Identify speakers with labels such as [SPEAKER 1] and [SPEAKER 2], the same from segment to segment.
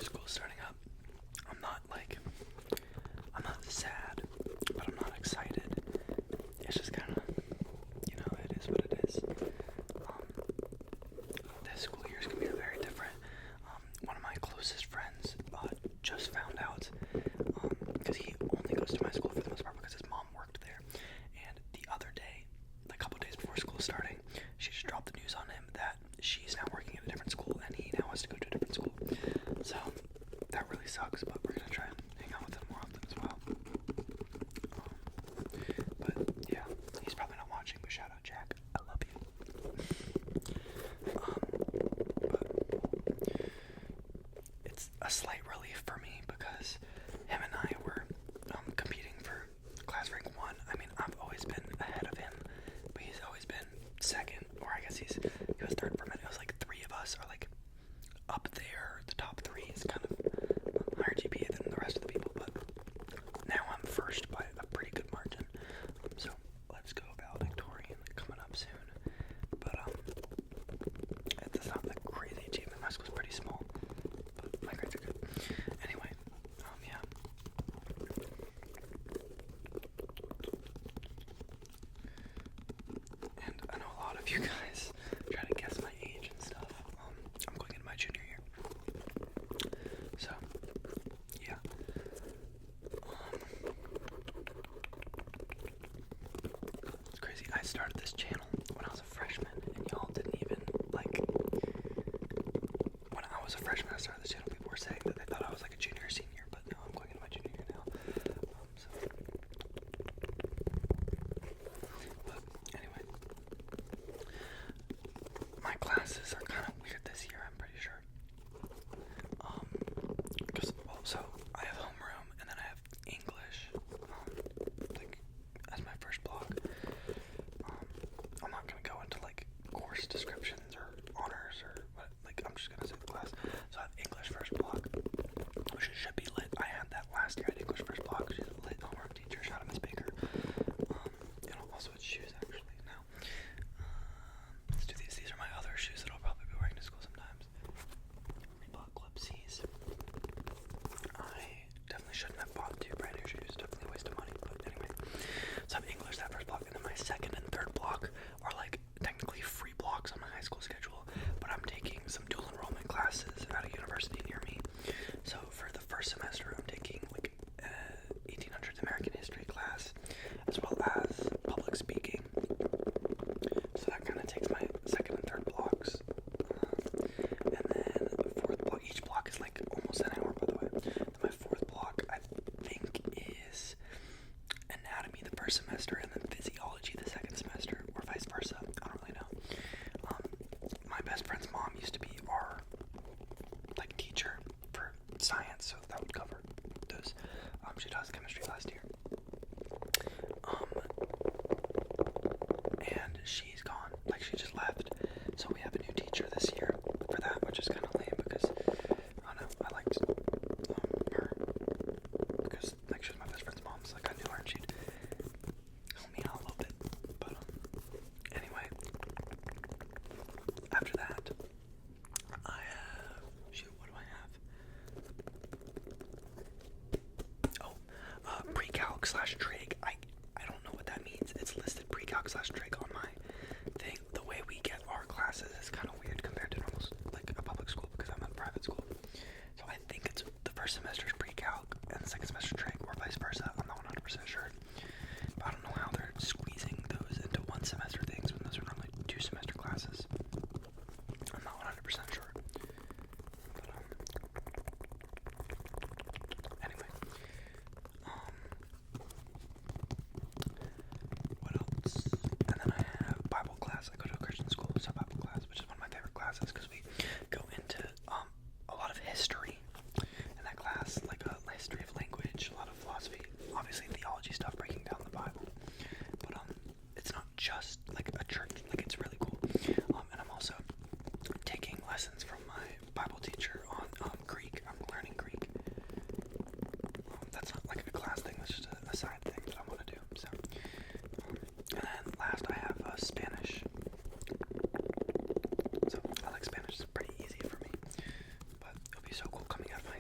[SPEAKER 1] School's starting up. I'm not sad, but I'm not excited. It's just kind of, it is what it is. This school year is going to be very different. One of my closest friends just found out, because he only goes to my school for the most part because his mom worked there. And the other day, a couple days before school starting, she just dropped the news on him that she's now working at a different school and he now has to go to a different school. So that really sucks, but we're gonna try and hang out with him more often as well. But yeah, he's probably not watching, but shout out Jack, I love you. But it's a slight relief for me because him and I were competing for class rank 1. I mean, I've always been ahead of him, but he's always been second, or I guess he was third for a minute. It was like 3 of us are like up there. The top 3 is kind of higher GPA than the rest of the people, but now I'm first by a pretty good margin. So let's go valedictorian coming up soon. But it's not a crazy achievement. My school's pretty small, but my grades are good. Anyway, yeah. And I know a lot of you guys try to guess my age and stuff. I'm going into my junior year. So, yeah. It's crazy. I started this channel when I was a freshman, and y'all didn't even, when I was a freshman, I started this channel, people were saying that they thought I was like a junior or senior, but no, I'm going into my junior year now. But anyway, my classes are kind of weird this year, I'm pretty sure. So I have homeroom, and then I have English, as my first block. I'm not gonna go into course descriptions or honors or what. I'm just gonna say the class. So I have English first block, which should be lit. I had that last year. I had English first block. She's a lit homeroom teacher. Shout out Miss Baker. And I'll also switch shoes actually now. Let's do these. These are my other shoes that I'll probably be wearing to school sometimes. Reebok Club C's. I definitely shouldn't have bought 2 brand new shoes. Definitely a waste of money. But anyway, so I have English that first block, and then my second and third block are technically free blocks on my high school schedule. But I'm taking some dual enrollment classes at a university near me. So for the first semester, I'm taking 1800s American history class, as well as public speaking. So that kind of takes my second and third blocks. And then fourth block, each block is almost an hour, by the way. Then my fourth block, I think, is anatomy the first semester, and then physiology the second semester, or vice versa. I don't really know. My best friend's mom used to be our teacher for science, so that would cover those. She taught us chemistry last year. And she's gone. She just left. So we have a new teacher this year for that, which is kind of lame because, I don't know, I liked her. Because, she was my best friend's mom, so I knew her and she'd help me out a little bit. But, anyway, after that, I have, what do I have? Pre-calc / trig. I don't know what that means. It's listed pre-calc / trig on my thing. The way we get our classes is kind of weird compared to normal, a public school, because I'm at a private school. So I think it's the first semester is pre-calc and the second semester trig, or vice versa. I'm not 100% sure. But I don't know how they're squeezing those into one semester things when those are normally 2 semester classes. I'm not 100% sure. But, anyway. What else? And then I have Bible class. I go to a Christian school, so Bible class, which is one of my favorite classes because we go into a lot of history in that class, a history of language, a lot of philosophy, obviously theology stuff, breaking down the Bible. But it's not just a church. It's really cool. And I'm also taking lessons from my Bible teacher on Greek. I'm learning Greek. That's not a class thing. That's just a side thing that I want to do. So, and then last I have Spanish. So I like Spanish. It's pretty easy for me. But it'll be so cool coming out of my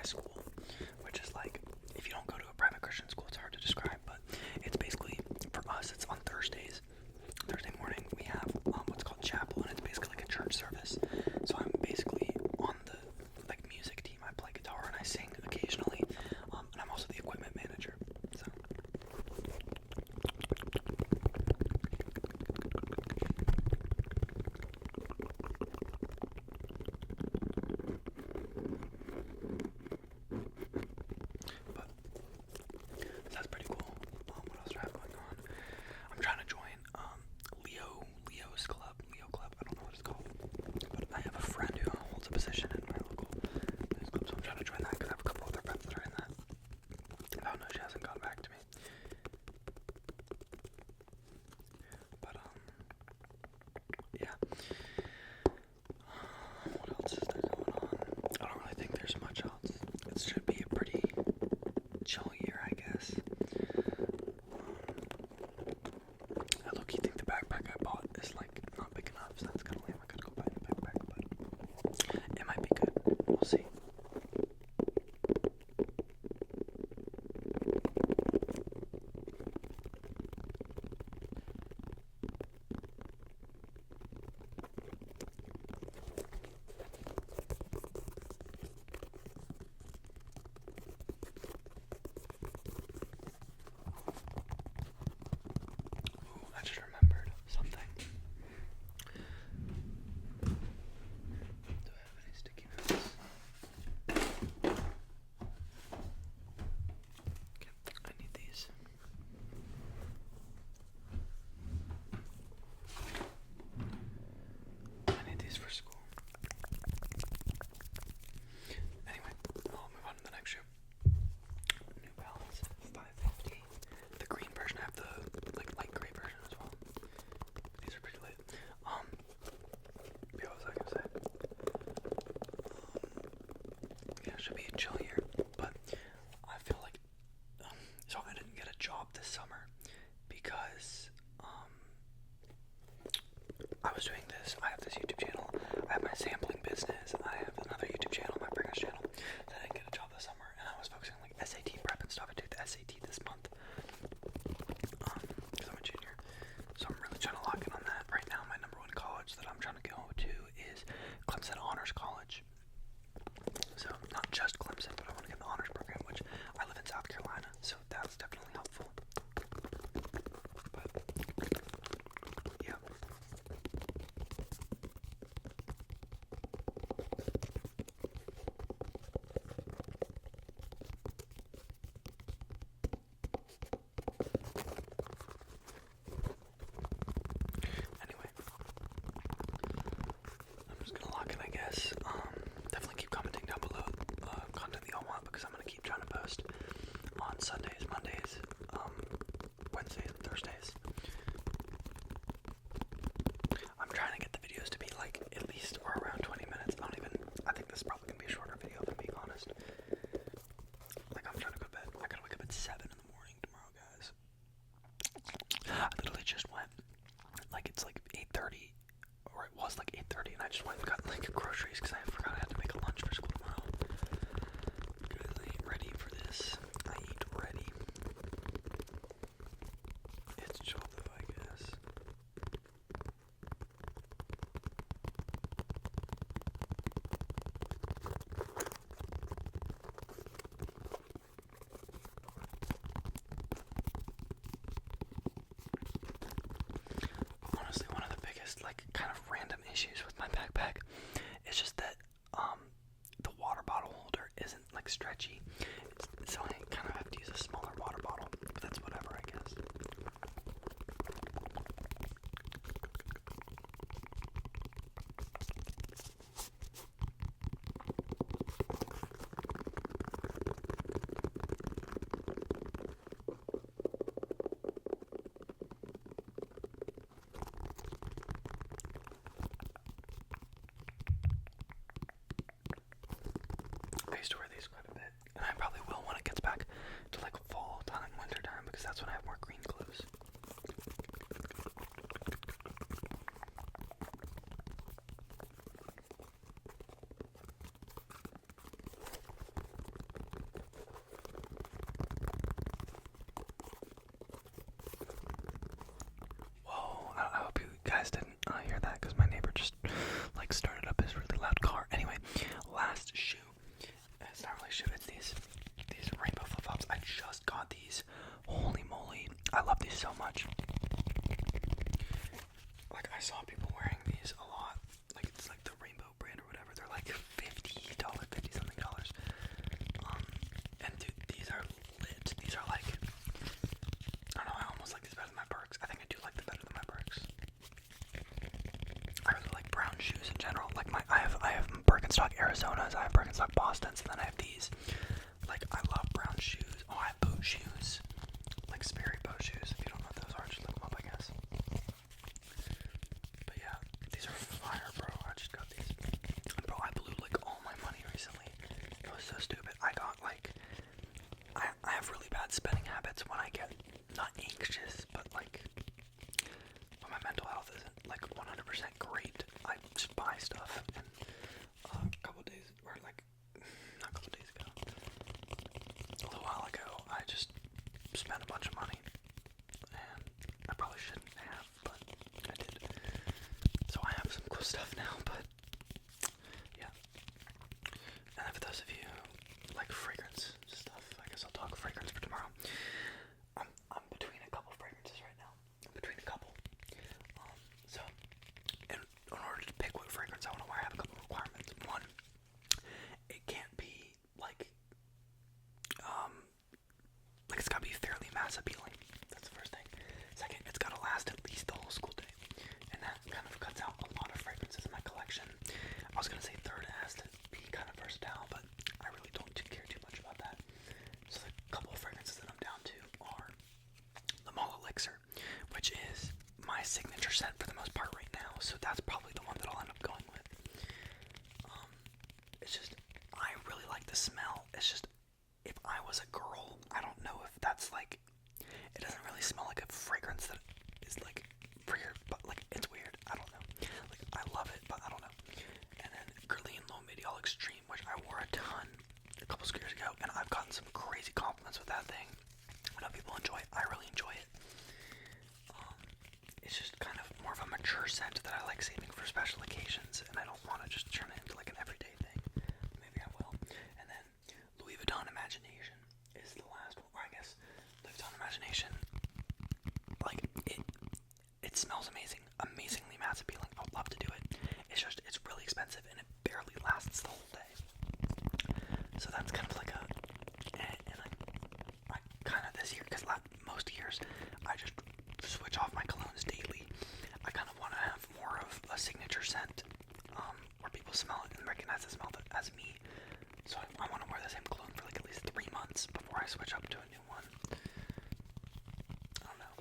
[SPEAKER 1] school, which is like, if you don't go to a private Christian school, it's hard to describe, but it's basically, for us, it's on Thursdays. Thursday morning, we have what's called chapel, and it's basically like a church service. So I'm basically on the like music team. I play guitar and I sing occasionally, and I'm also the equipment manager. So. But that's pretty cool. What else do I have going on? I'm trying to join Leo's club. Leo club. I don't know what it's called. But I have a friend who holds a position in my local news club, so I'm trying to join that because I have a couple other friends that are in that. Oh no, she hasn't gone back to me. But yeah. What else is there going on? I don't really think there's much else. It should be a pretty chill year, I guess. I low-key think the backpack I bought is like not big enough, so that's kind of lame. I could go buy a new backpack, but it might be good. We'll see. Ooh, I just remembered something. Do I have any sticky notes? Okay, I need these. I need these for school. Anyway, I'll move on to the next shoe. New Balance 550. The green version. I have the like light gray version as well. These are pretty light. Yeah, what was I gonna say? Yeah, it should be a chill year, but I feel like so I didn't get a job this summer because I was doing this. I have this YouTube channel. I have my sampling business. I have another YouTube channel, my Bringers channel. Then I didn't get a job this summer, and I was focusing on like SAT prep and stuff. I took the SAT this month because I'm a junior. So I'm really trying to lock in on that. Right now, my number one college that I'm trying to go to is Clemson Honors College. So not just Clemson, but I want to get the honors program, which I live in South Carolina, so that's definitely helpful. But yeah. Anyway, I'm just gonna lock in, I guess. Definitely keep commenting down below content that y'all want, because I'm gonna keep trying to post on Sundays, Mondays, Wednesdays, and Thursdays. I'm trying to get the videos to be like at least or around 20 minutes. I think this is probably gonna be a shorter video, if I'm being honest. Like, I'm trying to go to bed. I gotta wake up at 7 in the morning tomorrow, guys. I literally just went, like, it's like 8:30, or it was like 8:30, and I just went and got like groceries because I forgot I had to make a lunch for school tomorrow. Guys, I ain't ready for this. I ain't ready. It's chill though, I guess. Honestly, one of the biggest, like, kind of random issues with my backpack is just that the water bottle holder isn't like stretchy, so I kind of have to use a smaller water bottle, but that's whatever, I guess. I used to wear these quite a bit, and I probably will when it gets back to like fall time, winter time, because that's when I have more green clothes. Birkenstock Arizonas, I have Birkenstock Bostons, and then I have these. Like, I love brown shoes. Oh, I have boot shoes. Like Sperry boat shoes. If you don't know what those are, just look them up, I guess. But yeah, these are fire, bro. I just got these. Bro, I blew like all my money recently. It was so stupid. I got like, I have really bad spending habits when I get, not anxious, but like, when my mental health isn't like 100% great, I just buy stuff. And a couple days, or like, not a couple days ago, a little while ago, I just spent a bunch of money. And I probably shouldn't have, but I did. So I have some cool stuff now, but yeah. And then for those of you who like fragrance stuff, I guess I'll talk fragrance for tomorrow. I'm between a couple fragrances right now. I'm between a couple. So in order to pick what fragrance I want to wear, I have a couple requirements. One, it can't be like it's gotta be fairly mass appealing. That's the first thing. Second, it's gotta last at least the whole school day. And that kind of cuts out a lot of fragrances in my collection. I was gonna say third, it has to be kind of versatile, but I really don't care too much about that. So the couple of fragrances that I'm down to are the Mall Elixir, which is my signature scent for the most part right now. So that's probably the one that I'll end up going with. It's just, I really like the smell. It's just, if I was a girl, I don't know if that's like, it doesn't really smell like a fragrance that is like weird, but like it's weird. I don't know. Like I love it, but I don't know. And then Guerlain Low Medial Extreme, which I wore a ton a couple years ago, and I've gotten some crazy compliments with that thing. I know people enjoy it. I really enjoy it. It's just kind of more of a mature scent that I like saving for special occasions, and I don't want to just turn it into like an everyday thing. Maybe I will. And then Louis Vuitton Imagination is the last one, or I guess Louis Vuitton Imagination, like it smells amazing, amazingly mass appealing. I would love to do it. It's just, it's really expensive and it barely lasts the whole day. So that's kind of like a, and I kind of this year, because most years I just switch off my colognes daily. I kind of want to have more of a signature scent, where people smell it and recognize the smell as me. So I want to wear the same cologne for like at least 3 months before I switch up to a new one. I don't know.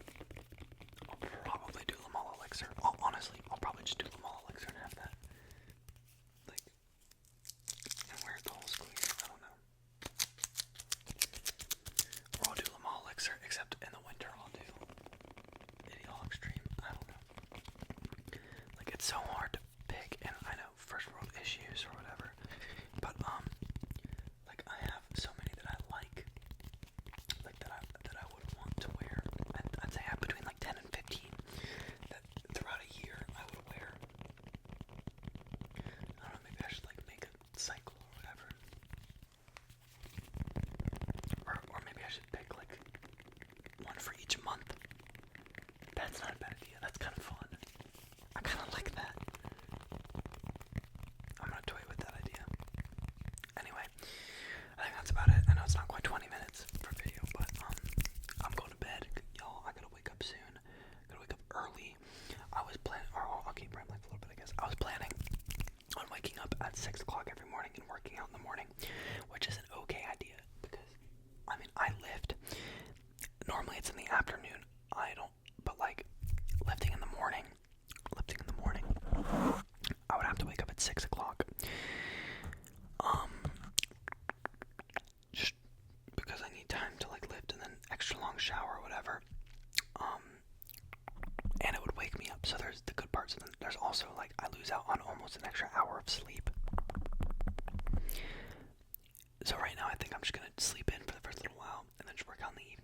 [SPEAKER 1] I'll probably do Le Male Elixir. Honestly, I'll probably just do Le Male Elixir and have that. Like, and wear it the whole school year. I don't know. Or I'll do Le Male Elixir, except in the winter I'll do Ideal Extreme. I don't know. Like, it's so hard to pick, and I know first world issues or whatever, but like I have so many that I like that I would want to wear. I'd say I have between like 10 and 15 that throughout a year I would wear. I don't know, maybe I should like make a cycle or whatever. Or maybe I should pick like one for each month. That's not a bad idea. That's kind of fun. I kind of like that. I'm gonna toy with that idea. Anyway, I think that's about it. I know it's not quite 20 minutes for video, but I'm going to bed. Y'all, I gotta wake up soon. I gotta wake up early. I was planning, or I'll keep rambling for a little bit, I guess. I was planning on waking up at 6 o'clock every morning and working out in the morning, which is an okay idea because, I mean, I lift. Normally it's in the afternoon. I don't, but like lifting in the morning, I would have to wake up at 6 o'clock. Just because I need time to like lift and then extra long shower or whatever. And it would wake me up. So there's the good parts, and then there's also like I lose out on almost an extra hour of sleep. So right now I think I'm just gonna sleep in for the first little while and then just work out in the evening.